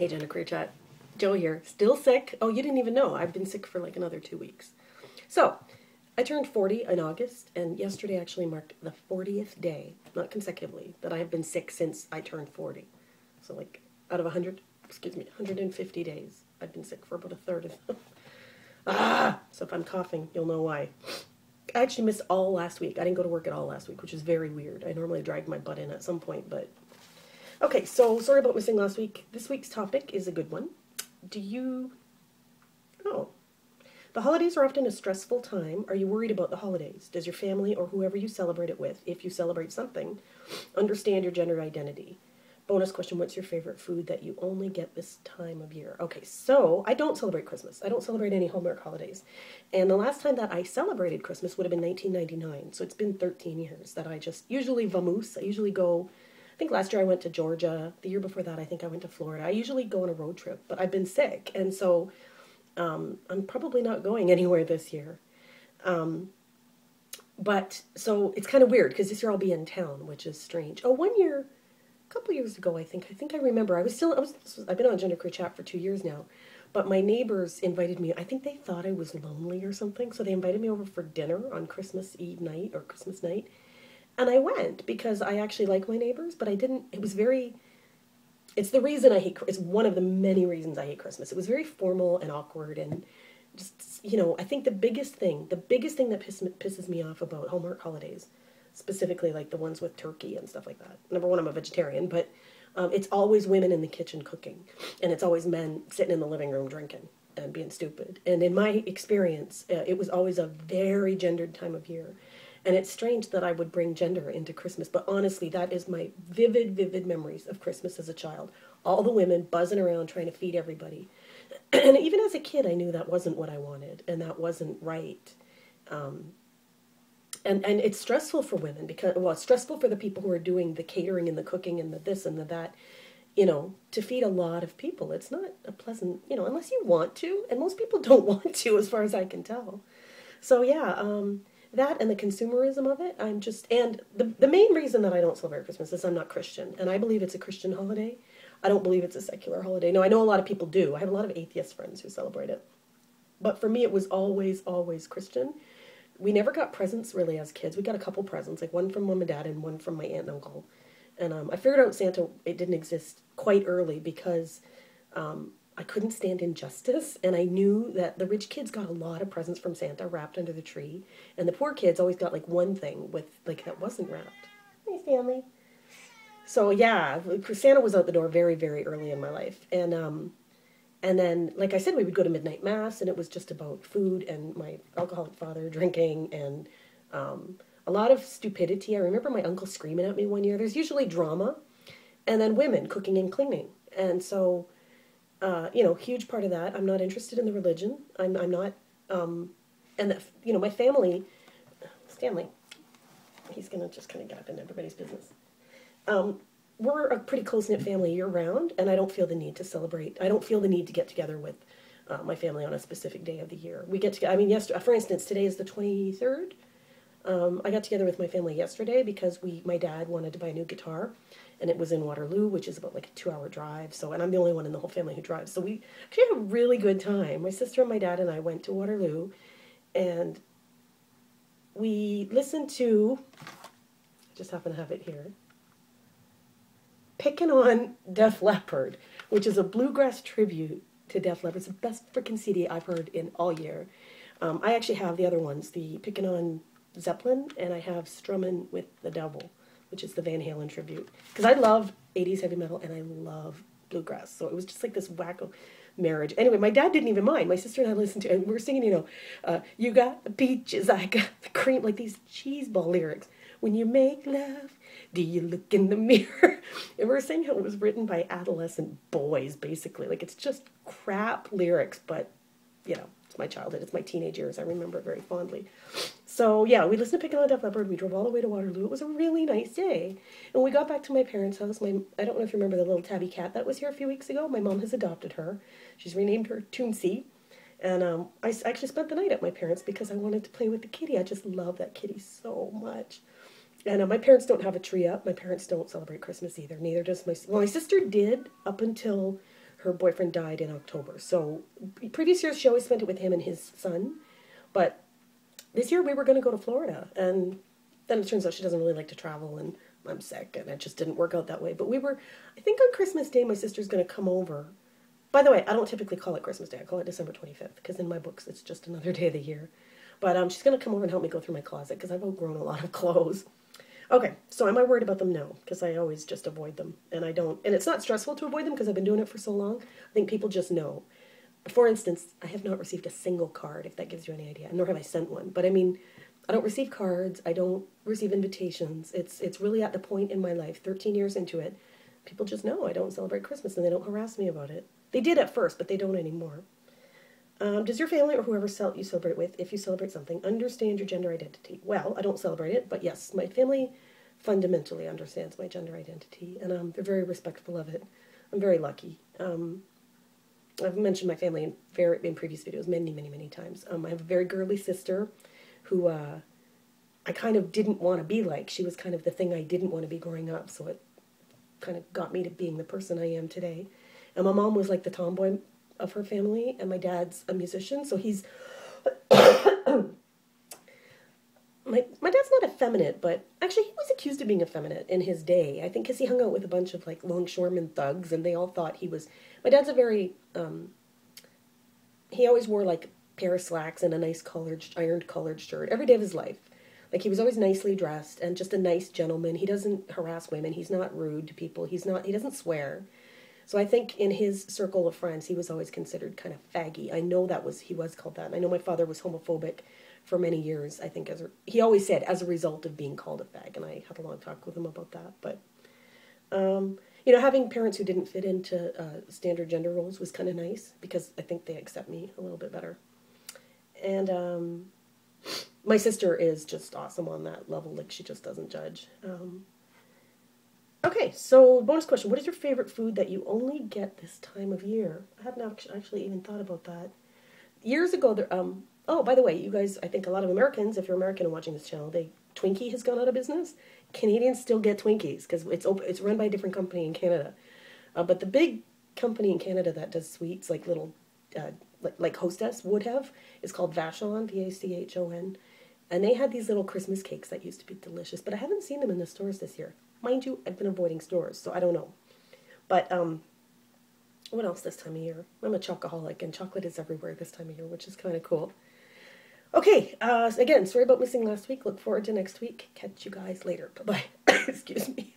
Hey, GenderqueerChat. Joe here. Still sick. Oh, you didn't even know. I've been sick for like another 2 weeks. So, I turned 40 in August, and yesterday actually marked the 40th day, not consecutively, that I have been sick since I turned 40. So, like, out of 150 days, I've been sick for about a third of them. So if I'm coughing, you'll know why. I actually missed all last week. I didn't go to work at all last week, which is very weird. I normally drag my butt in at some point, but... Okay, so sorry about missing last week. This week's topic is a good one. Oh. The holidays are often a stressful time. Are you worried about the holidays? Does your family or whoever you celebrate it with, if you celebrate something, understand your gender identity? Bonus question, what's your favorite food that you only get this time of year? Okay, so I don't celebrate Christmas. I don't celebrate any Hallmark holidays. And the last time that I celebrated Christmas would have been 1999. So it's been 13 years that I just usually vamoose. I usually go, I think last year I went to Georgia. The year before that, I think I went to Florida. I usually go on a road trip, but I've been sick. And so I'm probably not going anywhere this year. But so it's kind of weird because this year I'll be in town, which is strange. Oh, one year, a couple years ago, I think I remember. I've been on GenderqueerChat for 2 years now, but my neighbors invited me. I think they thought I was lonely or something, so they invited me over for dinner on Christmas Eve night or Christmas night, and I went because I actually like my neighbors, but I didn't. It was very. It's the reason I hate. It's one of the many reasons I hate Christmas. It was very formal and awkward, and just I think the biggest thing that pisses me off about Hallmark holidays, specifically like the ones with turkey and stuff like that. Number one, I'm a vegetarian, but it's always women in the kitchen cooking, and it's always men sitting in the living room drinking and being stupid. And in my experience, it was always a very gendered time of year. And it's strange that I would bring gender into Christmas, but honestly, that is my vivid memories of Christmas as a child. All the women buzzing around trying to feed everybody. And even as a kid, I knew that wasn't what I wanted, and that wasn't right. And it's stressful for women because, well, it's stressful for the people who are doing the catering and the cooking and the this and the that, to feed a lot of people. It's not a pleasant, unless you want to, and most people don't want to, as far as I can tell. So yeah, that and the consumerism of it, and the main reason that I don't celebrate Christmas is I'm not Christian, and I believe it's a Christian holiday. I don't believe it's a secular holiday. No, I know a lot of people do. I have a lot of atheist friends who celebrate it. But for me, it was always Christian. We never got presents really as kids. We got a couple presents, like one from mom and dad and one from my aunt and uncle. And I figured out Santa, it didn't exist quite early because I couldn't stand injustice. And I knew that the rich kids got a lot of presents from Santa wrapped under the tree. And the poor kids always got like one thing that wasn't wrapped. Hey, Stanley. So yeah, Santa was out the door very early in my life. And then, like I said, we would go to midnight mass, and it was just about food and my alcoholic father drinking and a lot of stupidity. I remember my uncle screaming at me one year. There's usually drama, and then women cooking and cleaning. And so, huge part of that. I'm not interested in the religion. I'm not, my family, Stanley, he's going to just kind of get up in everybody's business. We're a pretty close-knit family year-round, and I don't feel the need to celebrate. I don't feel the need to get together with my family on a specific day of the year. We get together, yesterday, for instance, today is the 23rd. I got together with my family yesterday because my dad wanted to buy a new guitar, and it was in Waterloo, which is about like a 2-hour drive. And I'm the only one in the whole family who drives. So we actually had a really good time. My sister and my dad and I went to Waterloo, and we listened to, I just happen to have it here, Pickin' on Def Leppard, which is a bluegrass tribute to Def Leppard. It's the best freaking CD I've heard in all year. I actually have the other ones, the Pickin' on Zeppelin, and I have Strummin' with the Devil, which is the Van Halen tribute. Because I love 80s heavy metal, and I love bluegrass. So it was just like this wacko marriage. Anyway, my dad didn't even mind. My sister and I listened to it, and we were singing, you got the peaches, I got the cream, like these cheeseball lyrics. When you make love, do you look in the mirror? And we were saying how it was written by adolescent boys, basically. Like, it's just crap lyrics, but, it's my childhood. It's my teenage years. I remember it very fondly. So, yeah, we listened to Pickin' on Def Leppard. We drove all the way to Waterloo. It was a really nice day. And we got back to my parents' house. I don't know if you remember the little tabby cat that was here a few weeks ago. My mom has adopted her. She's renamed her Toonsy. And I actually spent the night at my parents' because I wanted to play with the kitty. I just love that kitty so much. And my parents don't have a tree up. My parents don't celebrate Christmas either. Neither does my sister did up until her boyfriend died in October. So previous years she always spent it with him and his son, but this year we were going to go to Florida, and then it turns out she doesn't really like to travel, and I'm sick, and it just didn't work out that way. But I think on Christmas Day my sister's going to come over. By the way, I don't typically call it Christmas Day. I call it December 25th, because in my books it's just another day of the year. But she's going to come over and help me go through my closet, because I've outgrown a lot of clothes. Okay, so am I worried about them? No, because I always just avoid them. And it's not stressful to avoid them because I've been doing it for so long. I think people just know. For instance, I have not received a single card, if that gives you any idea, nor have I sent one. But I mean, I don't receive cards, I don't receive invitations. It's really at the point in my life, 13 years into it, people just know I don't celebrate Christmas and they don't harass me about it. They did at first, but they don't anymore. Does your family or whoever you celebrate with, if you celebrate something, understand your gender identity? Well, I don't celebrate it, but yes, my family fundamentally understands my gender identity, and they're very respectful of it. I'm very lucky. I've mentioned my family in previous videos many, many, many times. I have a very girly sister who I kind of didn't want to be like. She was kind of the thing I didn't want to be growing up, so it kind of got me to being the person I am today. And my mom was like the tomboy of her family, and my dad's a musician, so he's... My dad's not effeminate, but actually he was accused of being effeminate in his day. I think because he hung out with a bunch of like longshoremen thugs, and they all thought he was... My dad's a very... he always wore like a pair of slacks and a nice ironed collared shirt every day of his life. Like, he was always nicely dressed and just a nice gentleman. He doesn't harass women. He's not rude to people. He doesn't swear. So I think in his circle of friends, he was always considered kind of faggy. I know he was called that. And I know my father was homophobic for many years, I think, he always said, as a result of being called a fag. And I had a long talk with him about that. But, you know, having parents who didn't fit into standard gender roles was kind of nice, because I think they accept me a little bit better. And my sister is just awesome on that level. Like, she just doesn't judge. Okay, so bonus question. What is your favorite food that you only get this time of year? I hadn't actually even thought about that. Years ago, oh, by the way, you guys, I think a lot of Americans, if you're American and watching this channel, Twinkie has gone out of business. Canadians still get Twinkies because it's run by a different company in Canada. But the big company in Canada that does sweets, like little, like Hostess would have, is called Vachon, V-A-C-H-O-N. And they had these little Christmas cakes that used to be delicious, but I haven't seen them in the stores this year. Mind you, I've been avoiding stores, so I don't know. But, what else this time of year? I'm a chocoholic, and chocolate is everywhere this time of year, which is kind of cool. Okay, again, sorry about missing last week. Look forward to next week. Catch you guys later. Bye-bye. Excuse me.